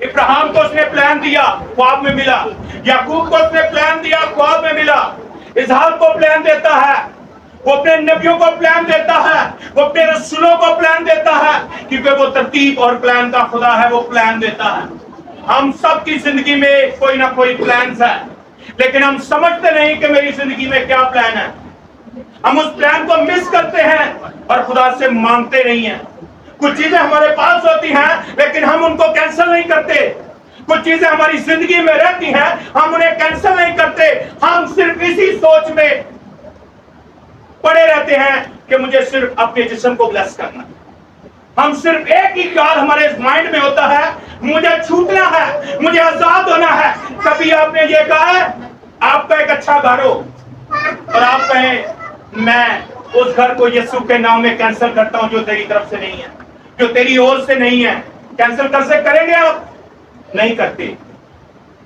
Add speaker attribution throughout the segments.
Speaker 1: इब्राहिम को उसने प्लान दिया, ख्वाब में मिला। याकूब को उसने प्लान दिया, ख्वाब में मिला। इसहाक को प्लान देता है, वो अपने नबियों को प्लान देता है, वो अपने रसूलों को प्लान देता है, क्योंकि वो तरतीब और प्लान का खुदा है, वो प्लान देता है। हम सबकी जिंदगी में कोई ना कोई प्लान है, लेकिन हम समझते नहीं कि मेरी जिंदगी में क्या प्लान है। हम उस प्लान को मिस करते हैं और खुदा से मांगते नहीं हैं। कुछ चीजें हमारे पास होती हैं, लेकिन हम उनको कैंसिल नहीं करते। कुछ चीजें हमारी जिंदगी में रहती हैं, हम उन्हें कैंसिल नहीं करते। हम सिर्फ इसी सोच में पड़े रहते हैं कि मुझे सिर्फ अपने जिस्म को ब्लेस करना। हम सिर्फ एक ही ख्याल हमारे माइंड में होता है, मुझे छूटना है, मुझे आजाद होना है। कभी आपने ये कहा है आपका एक अच्छा घर हो और आप कहें मैं उस घर को यीशु के नाम में कैंसिल करता हूं जो तेरी तरफ से नहीं है, जो तेरी ओर से नहीं है। कैंसिल कर से करेंगे आप? नहीं करते।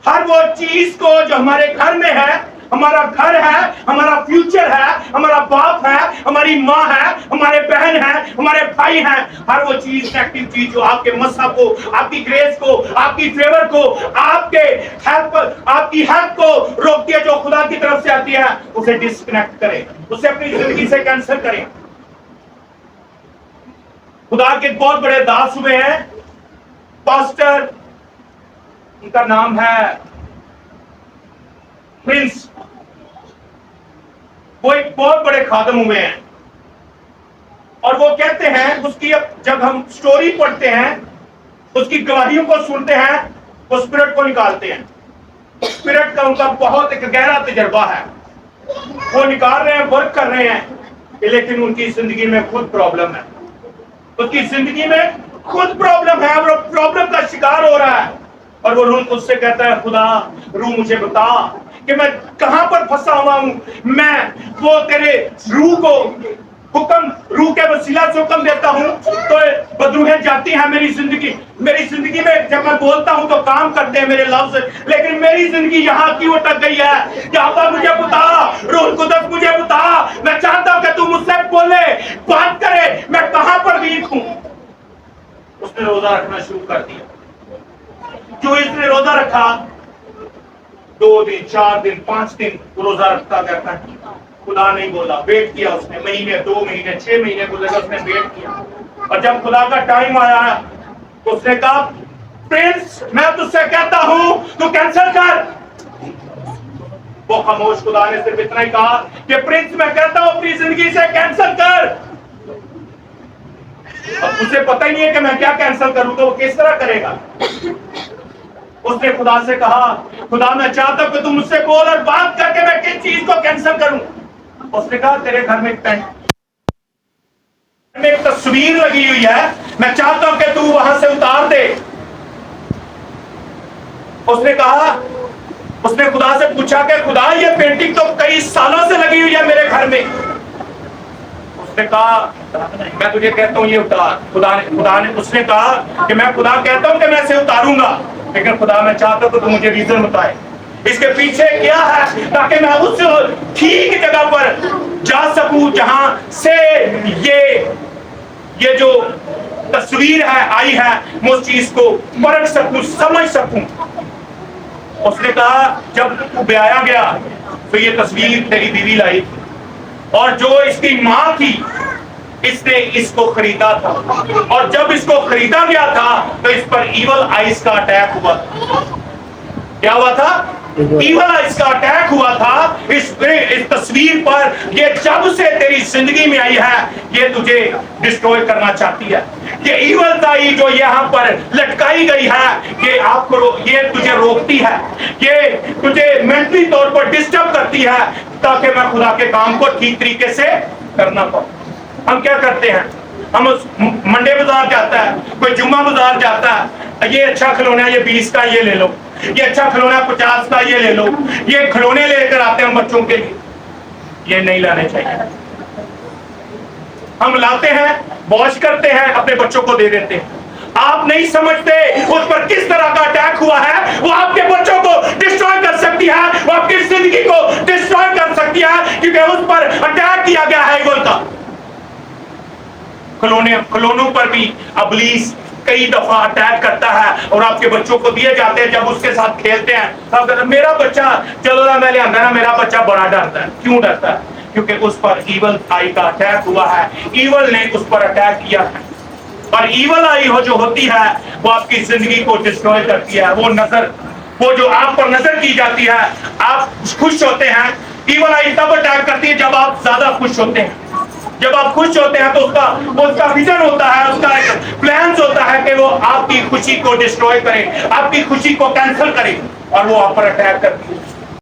Speaker 1: हर वो चीज को जो हमारे घर में है, हमारा घर है, हमारा फ्यूचर है, हमारा बाप है, हमारी माँ है, हमारे बहन है, हमारे भाई हैं, हर वो चीज नेगेटिव चीज जो आपके मसहब को, आपकी ग्रेस को, आपकी फेवर को, आपके हेल्प, आपकी हेल्प को रोकती है, जो खुदा की तरफ से आती है, उसे डिस्कनेक्ट करें, उसे अपनी जिंदगी से कैंसिल करें। खुदा के बहुत बड़े दास हुए हैं, पास्टर, उनका नाम है प्रिंस। वो एक बहुत बड़े खादम हुए हैं और वो कहते हैं, उसकी जब हम स्टोरी पढ़ते हैं, उसकी गवाहियों को सुनते हैं, वो स्पिरिट को निकालते हैं। स्पिरिट का उनका बहुत एक गहरा तजर्बा है। वो निकाल रहे हैं, वर्क कर रहे हैं, लेकिन उनकी जिंदगी में खुद प्रॉब्लम है। उसकी जिंदगी में खुद प्रॉब्लम है, वो प्रॉब्लम का शिकार हो रहा है। और वो रूह उससे कहता है, खुदा रूह मुझे बता कि मैं कहां पर फंसा हुआ हूं। मैं वो तेरे रूह को हुक्म, रूह के वसीला से हुक्म देता हूं तो बदरूहें जाती हैं मेरी जिंदगी में। जब मैं बोलता हूं तो काम करते हैं मेरे लफ्ज, लेकिन मेरी जिंदगी यहाँ क्यों अटक गई है? यहाँ पर मुझे बता, रूह कुदस मुझे बता। मैं चाहता हूं कि तू मुझसे बोले, बात करे, मैं कहां पर वीक हूं। उसने रोजा रखना शुरू कर दिया। जो इसने रोजा रखा, 2 दिन, 4 दिन, 5 दिन रोजा रखता करता, खुदा नहीं बोला। वेट किया उसने, महीने, 2 महीने, 6 महीने गुजरे, उसने वेट किया। और जब खुदा का टाइम आया तो उसने कहा, प्रिंस मैं तुझसे कहता हूं तू कैंसिल कर। वो खामोश। खुदा ने सिर्फ इतना ही कहा कि प्रिंस मैं कहता हूं अपनी जिंदगी से कैंसिल कर। अब उसे पता ही नहीं है कि मैं क्या कैंसिल करूं, तो वो किस तरह करेगा। उसने खुदा से कहा, खुदा मैं चाहता हूं कि तू मुझसे बोल और बात करके मैं किस चीज को कैंसिल करूं। उसने कहा, तेरे घर में एक तस्वीर लगी हुई है, मैं चाहता हूं कि तू वहां से उतार दे। उसने कहा, उसने खुदा से पूछा कि खुदा ये पेंटिंग तो कई सालों से लगी हुई है मेरे घर में। उसने कहा, मैं तुझे कहता हूं ये उतार। खुदा ने उसने कहा कि मैं खुदा कहता हूं कि मैं इसे उतारूंगा, लेकिन खुदा मैं चाहता हूं कि तू मुझे रीजन बताए इसके पीछे क्या है, ताकि मैं उस ठीक जगह पर जा सकूं जहां से ये जो तस्वीर है आई है, मैं उस चीज को परख सकूं, समझ सकूं। उसने कहा, जब तू ब्याया गया तो ये तस्वीर तेरी बीवी लाई थी, और जो इसकी माँ थी इसने इसको खरीदा था, और जब इसको खरीदा गया था तो इस पर ईवल आइज का अटैक हुआ। क्या हुआ था? ईवल आइज का अटैक हुआ था इस तस्वीर पर। ये जब से तेरी जिंदगी में आई है, ये तुझे डिस्ट्रॉय करना चाहती है। ये ईवल दाई जो यहाँ पर लटकाई गई है, ये आपको, ये तुझे रोकती है, ये तुझे मेंटली तौर पर डिस्टर्ब करती है, ताकि मैं खुदा के काम को ठीक तरीके से करना पाऊं। हम क्या करते हैं? हम उस मंडे बाजार जाता है, कोई जुम्मा बाजार जाता है, ये अच्छा खिलौना, ये 20 का ये ले लो, ये अच्छा खिलौना 50 का ये ले लो, ये खिलौने लेकर आते हैं बच्चों के लिए। ये नहीं लाने चाहिए। हम लाते हैं, वॉश करते हैं, अपने बच्चों को दे देते हैं। आप नहीं समझते उस पर किस तरह का अटैक हुआ है। वो आपके बच्चों को डिस्ट्रॉय कर सकती है, वो आपकी जिंदगी को डिस्ट्रॉय कर सकती है, क्योंकि उस पर अटैक किया गया है ईवल का। खिलौनों पर भी इब्लीस کئی دفعہ اٹیک کرتا ہے اور آپ کے بچوں کو دیے جاتے ہیں. جب اس کے ساتھ کھیلتے ہیں آپ کہتے ہیں میرا بچہ چلو نا میں لے آتا نا, میرا بچہ بڑا ڈرتا ہے. کیوں ڈرتا ہے؟ کیونکہ اس پر ایول آئی کا اٹیک ہوا ہے, ایول نے اس پر اٹیک کیا ہے. اور ایول آئی جو ہوتی ہے وہ آپ کی زندگی کو ڈسٹروائے کرتی ہے. وہ نظر, وہ جو آپ پر نظر کی جاتی ہے, آپ خوش ہوتے ہیں. ایول آئی تب اٹیک کرتی ہے جب آپ زیادہ خوش ہوتے ہیں. جب آپ خوش ہوتے ہیں تو اس کا ویژن ہوتا ہے, اس کا ایک پلانز ہوتا ہے کہ وہ آپ کی خوشی کو ڈسٹروائے کرے, آپ کی خوشی کو کینسل کرے, اور وہ آپ پر اٹیک کرتی ہے.